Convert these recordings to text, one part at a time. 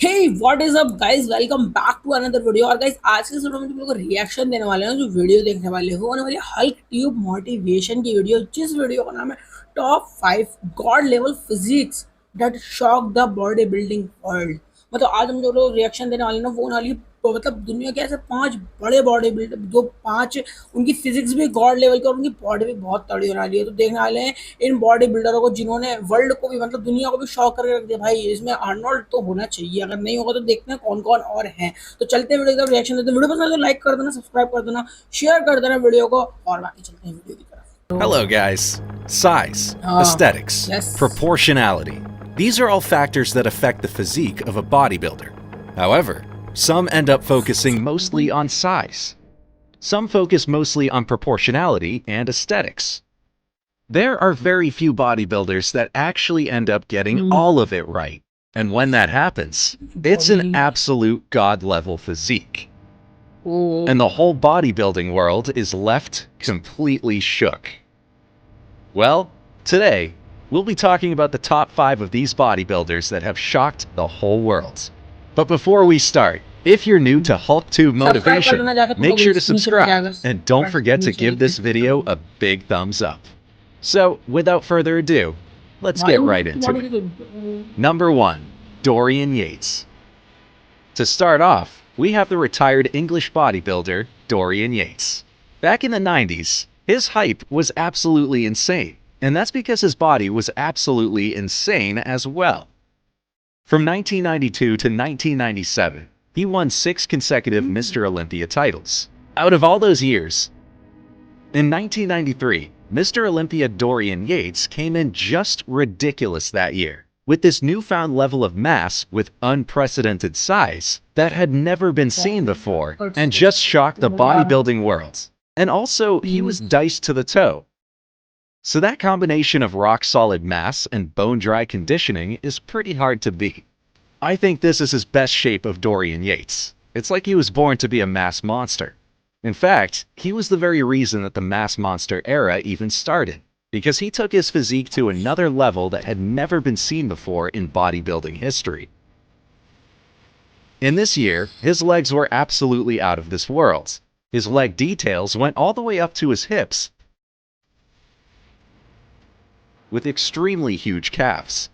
Hey, what is up guys? Welcome back to another video। और guys आज के इस वीडियो में तुम लोग को रिएक्शन देने वाले हैं, जो वीडियो देखने वाले हो होने वाली हल्क ट्यूब मोटिवेशन की वीडियो, जिस वीडियो का नाम है top 5 God level physics that shock the body building world. मतलब आज हम जो लोग रिएक्शन देने वाले हैं ना, वो होने वाली मतलब दुनिया के ऐसे 5 बड़े बॉडी बिल्डर, जो 5 उनकी फिजिक्स भी गॉड लेवल की और उनकी बॉडी भी बहुत तगड़ी होने वाली है। तो देखने वाले हैं इन बॉडी बिल्डरों को, जिन्होंने वर्ल्ड को भी मतलब दुनिया को भी शॉक करके रख दिया। भाई इसमें आर्नोल्ड तो होना चाहिए, अगर नहीं होगा तो देखते हैं कौन कौन और हैं। तो चलते हैं वीडियो का रिएक्शन देते हैं। वीडियो पसंद है तो लाइक कर देना, सब्सक्राइब कर देना, शेयर कर देना वीडियो को, और बाकी चलते हैं वीडियो की तरफ। Hello, guys. Size, aesthetics, yes. proportionality. These are all factors that affect the physique of a bodybuilder. However, some end up focusing mostly on size. Some focus mostly on proportionality and aesthetics. There are very few bodybuilders that actually end up getting all of it right. And when that happens, it's an absolute god-level physique. And the whole bodybuilding world is left completely shook. Well, today, we'll be talking about the top 5 of these bodybuilders that have shocked the whole world. But before we start, if you're new to HulkTube Motivation, make sure to subscribe and don't forget to give this video a big thumbs up. So, without further ado, let's get right into it. Number 1. Dorian Yates. To start off, we have the retired English bodybuilder, Dorian Yates. Back in the 90s, his hype was absolutely insane, and that's because his body was absolutely insane as well. From 1992 to 1997, he won 6 consecutive Mr. Olympia titles. Out of all those years, in 1993, Mr. Olympia Dorian Yates came in just ridiculous that year, with this newfound level of mass with unprecedented size that had never been seen before and just shocked the bodybuilding world. And also, he was diced to the toe. So that combination of rock-solid mass and bone-dry conditioning is pretty hard to beat. I think this is his best shape of Dorian Yates. It's like he was born to be a mass monster. In fact, he was the very reason that the mass monster era even started, because he took his physique to another level that had never been seen before in bodybuilding history. In this year, his legs were absolutely out of this world. His leg details went all the way up to his hips, with extremely huge calves.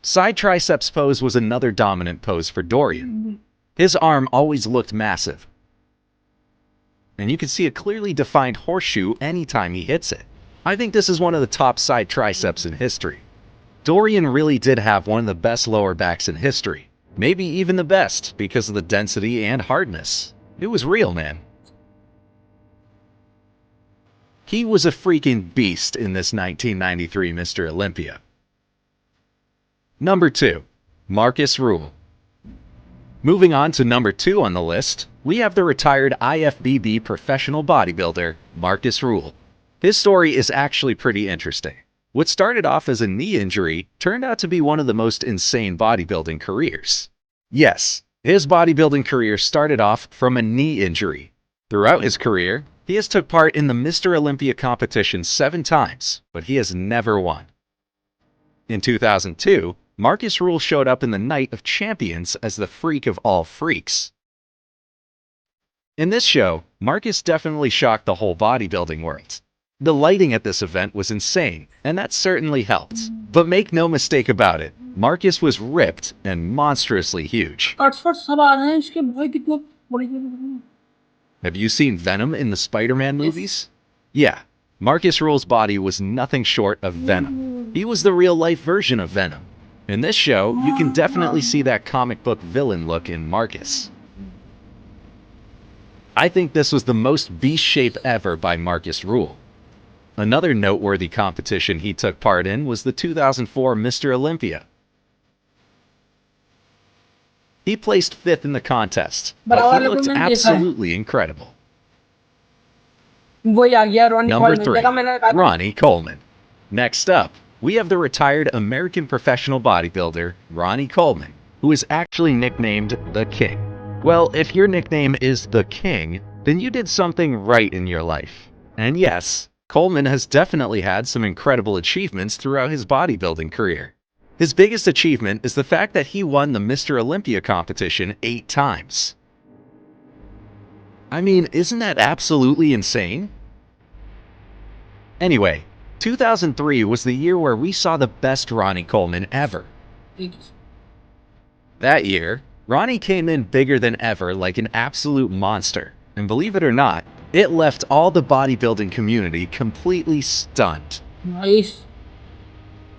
Side triceps pose was another dominant pose for Dorian. His arm always looked massive, and you can see a clearly defined horseshoe anytime he hits it. I think this is one of the top side triceps in history. Dorian really did have one of the best lower backs in history, maybe even the best because of the density and hardness. It was real, man. He was a freaking beast in this 1993 Mr. Olympia. Number 2. Marcus Rule. Moving on to number 2 on the list, we have the retired IFBB professional bodybuilder, Marcus Rule. His story is actually pretty interesting. What started off as a knee injury turned out to be one of the most insane bodybuilding careers. Yes, his bodybuilding career started off from a knee injury. Throughout his career, he has took part in the Mr. Olympia competition 7 times, but he has never won. In 2002, Marcus Rule showed up in the Night of Champions as the freak of all freaks. In this show, Marcus definitely shocked the whole bodybuilding world. The lighting at this event was insane, and that certainly helped. But make no mistake about it, Marcus was ripped and monstrously huge. Have you seen Venom in the Spider-Man movies? Yeah, Marcus Rule's body was nothing short of Venom. He was the real-life version of Venom. In this show, you can definitely see that comic book villain look in Marcus. I think this was the most beast shape ever by Marcus Rule. Another noteworthy competition he took part in was the 2004 Mr. Olympia. He placed 5th in the contest, but he looked absolutely incredible. Number 3. Ronnie Coleman. Next up, we have the retired American professional bodybuilder, Ronnie Coleman, who is actually nicknamed The King. Well, if your nickname is The King, then you did something right in your life. And yes, Coleman has definitely had some incredible achievements throughout his bodybuilding career. His biggest achievement is the fact that he won the Mr. Olympia competition 8 times. I mean, isn't that absolutely insane? Anyway, 2003 was the year where we saw the best Ronnie Coleman ever. That year, Ronnie came in bigger than ever like an absolute monster. And believe it or not, it left all the bodybuilding community completely stunned. Nice.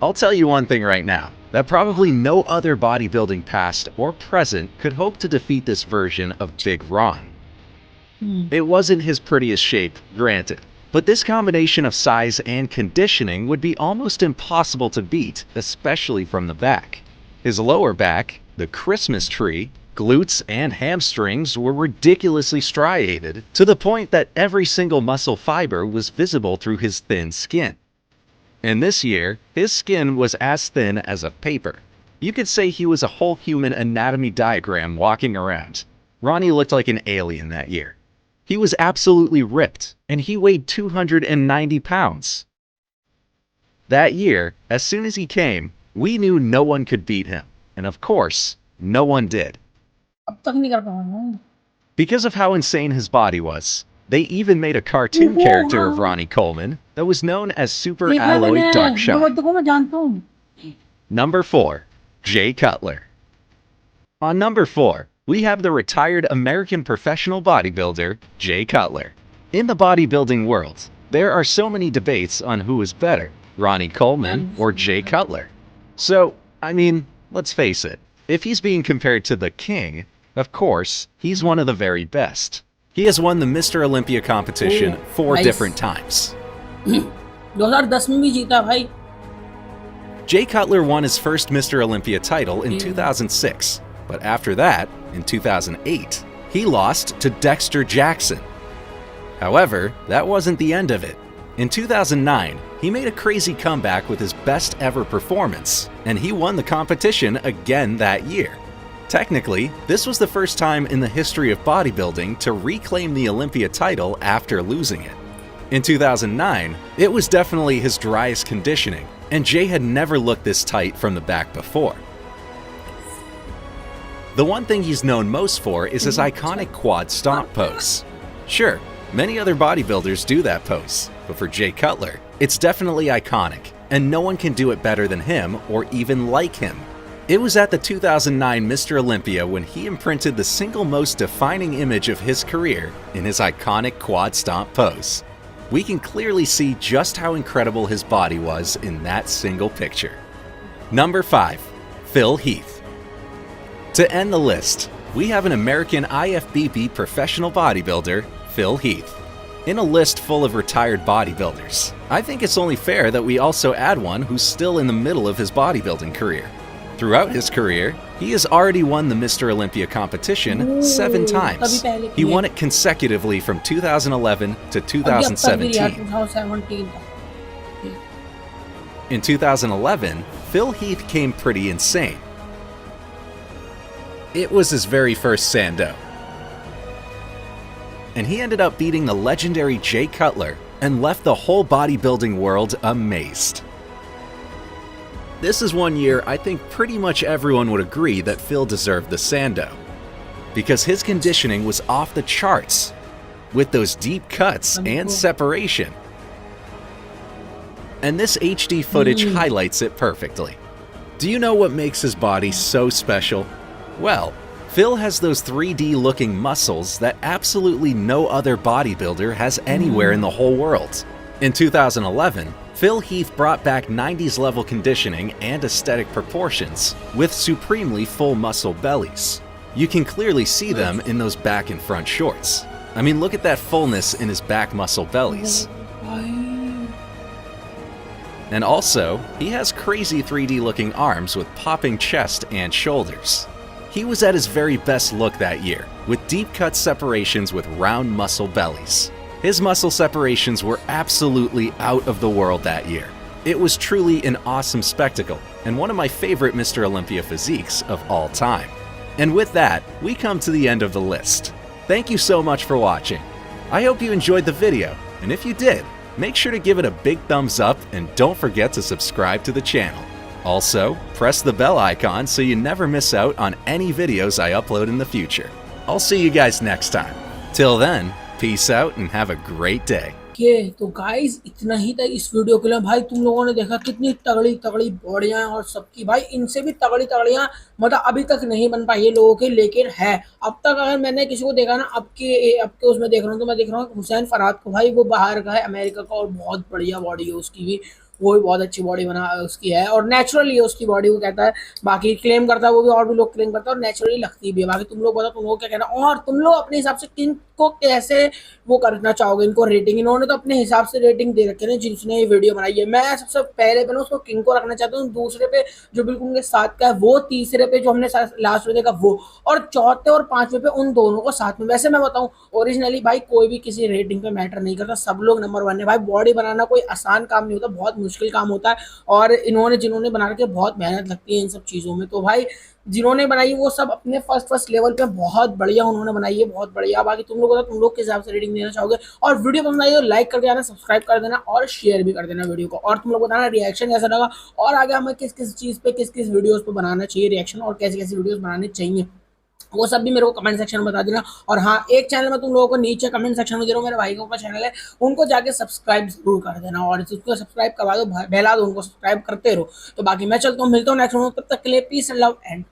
I'll tell you one thing right now, that probably no other bodybuilding past or present could hope to defeat this version of Big Ron. It wasn't his prettiest shape, granted, but this combination of size and conditioning would be almost impossible to beat, especially from the back. His lower back, the Christmas tree, glutes, and hamstrings were ridiculously striated to the point that every single muscle fiber was visible through his thin skin. And this year, his skin was as thin as a paper. You could say he was a whole human anatomy diagram walking around. Ronnie looked like an alien that year. He was absolutely ripped, and he weighed 290 pounds. That year, as soon as he came, we knew no one could beat him. And of course, no one did. अब तक नहीं कर पाऊंगा. Because of how insane his body was, they even made a cartoon character of Ronnie Coleman that was known as Super Alloy Dark Shot. को मैं जानता हूँ. Number 4. Jay Cutler. On number 4, we have the retired American professional bodybuilder, Jay Cutler. In the bodybuilding world, there are so many debates on who is better, Ronnie Coleman or Jay Cutler. So, I mean, let's face it, if he's being compared to the king, of course, he's one of the very best. He has won the Mr. Olympia competition 4 different times. 2010 में भी जीता भाई. Jay Cutler won his first Mr. Olympia title in 2006, but after that, in 2008, he lost to Dexter Jackson. However, that wasn't the end of it. In 2009, he made a crazy comeback with his best ever performance, and he won the competition again that year. Technically, this was the first time in the history of bodybuilding to reclaim the Olympia title after losing it. In 2009, it was definitely his driest conditioning, and Jay had never looked this tight from the back before. The one thing he's known most for is his iconic quad stomp pose. Sure, many other bodybuilders do that pose, but for Jay Cutler, it's definitely iconic, and no one can do it better than him or even like him. It was at the 2009 Mr. Olympia when he imprinted the single most defining image of his career in his iconic quad stomp pose. We can clearly see just how incredible his body was in that single picture. Number 5. Phil Heath. To end the list, we have an American IFBB professional bodybuilder, Phil Heath. In a list full of retired bodybuilders, I think it's only fair that we also add one who's still in the middle of his bodybuilding career. Throughout his career, he has already won the Mr. Olympia competition 7 times. He won it consecutively from 2011 to 2017. In 2011, Phil Heath came pretty insane. It was his very first Sando. And he ended up beating the legendary Jay Cutler and left the whole bodybuilding world amazed. This is one year I think pretty much everyone would agree that Phil deserved the Sando, because his conditioning was off the charts, with those deep cuts and separation. And this HD footage highlights it perfectly. Do you know what makes his body so special? Well, Phil has those 3D looking muscles that absolutely no other bodybuilder has anywhere in the whole world. In 2011, Phil Heath brought back 90s level conditioning and aesthetic proportions with supremely full muscle bellies. You can clearly see them in those back and front shorts. I mean, look at that fullness in his back muscle bellies. And also, he has crazy 3D looking arms with popping chest and shoulders. He was at his very best look that year, with deep cut separations with round muscle bellies. His muscle separations were absolutely out of the world that year. It was truly an awesome spectacle, and one of my favorite Mr. Olympia physiques of all time. And with that, we come to the end of the list. Thank you so much for watching. I hope you enjoyed the video, and if you did, make sure to give it a big thumbs up and don't forget to subscribe to the channel. Also, press the bell icon so you never miss out on any videos I upload in the future. I'll see you guys next time. Till then, peace out and have a great day. तो guys इतना ही था इस video के लिए। भाई तुम लोगों ने देखा कितनी तगड़ी तगड़ी बॉडियां हैं और सबकी भाई इनसे भी तगड़ी तगड़ियां मतलब अभी तक नहीं बन पाई है लोगों की, लेकिन है अब तक। अगर मैंने किसी को देखा ना अब के उसमें देख रहा हूँ तो मैं देख रहा हूँ हुसैन फरहाद को। भाई वो बाहर का है, अमेरिका का, और बहुत बढ़िया बॉडी है उसकी भी। वो भी बहुत अच्छी बॉडी बना उसकी है और नेचुरली है उसकी बॉडी, वो कहता है। बाकी क्लेम करता है वो भी, और भी लोग क्लेम करते हैं, और नेचुरली लगती भी है। बाकी तुम लोग बताओ तुम लोग क्या कहना, और तुम लोग अपने हिसाब से किन को कैसे वो करना चाहोगे इनको रेटिंग। इन्होंने तो अपने हिसाब से रेटिंग दे रखे हैं जिसने ये वीडियो बनाई है। मैं सबसे पहले पे ना उसको किंग को रखना चाहता हूँ, दूसरे पे जो बिल्कुल उनके साथ का है वो, तीसरे पे जो हमने लास्ट में देखा वो, और चौथे और पांचवे पे उन दोनों को साथ में। वैसे मैं बताऊं ओरिजिनली भाई कोई भी किसी रेटिंग पे मैटर नहीं करता, सब लोग नंबर वन है। भाई बॉडी बनाना कोई आसान काम नहीं होता, बहुत मुश्किल काम होता है, और जिन्होंने बना रखे बहुत मेहनत लगती है इन सब चीज़ों में। तो भाई जिन्होंने बनाई वो सब अपने फर्स्ट लेवल पे बहुत बढ़िया उन्होंने बनाई है, बहुत बढ़िया। बाकी तुम लोग तुम लोग किस हिसाब से रेटिंग देना चाहोगे, और वीडियो पसंद आई तो लाइक कर देना, सब्सक्राइब कर देना और शेयर भी कर देना वीडियो को। और तुम लोग बताना रिएक्शन कैसा लगा, और आगे हमें किस किस चीज़ पे किस किस वीडियोस पे बनाना चाहिए रिएक्शन, और कैसी कैसी वीडियोस बनानी चाहिए वो सब भी मेरे को कमेंट सेक्शन में बता देना। और हाँ, एक चैनल में तुम लोगों को नीचे कमेंट सेक्शन में दे रहा हूँ, मेरे भाई का चैनल है, उनको जाके सब्सक्राइब जरूर कर देना, और उसको सब्सक्राइब करवा दो, बहला दो उनको, सब्सक्राइब करते रहो। तो बाकी मैं चलता हूँ, मिलता हूँ नेक्स्ट वीडियो में, तब तक के लिए पीस एंड लव एंड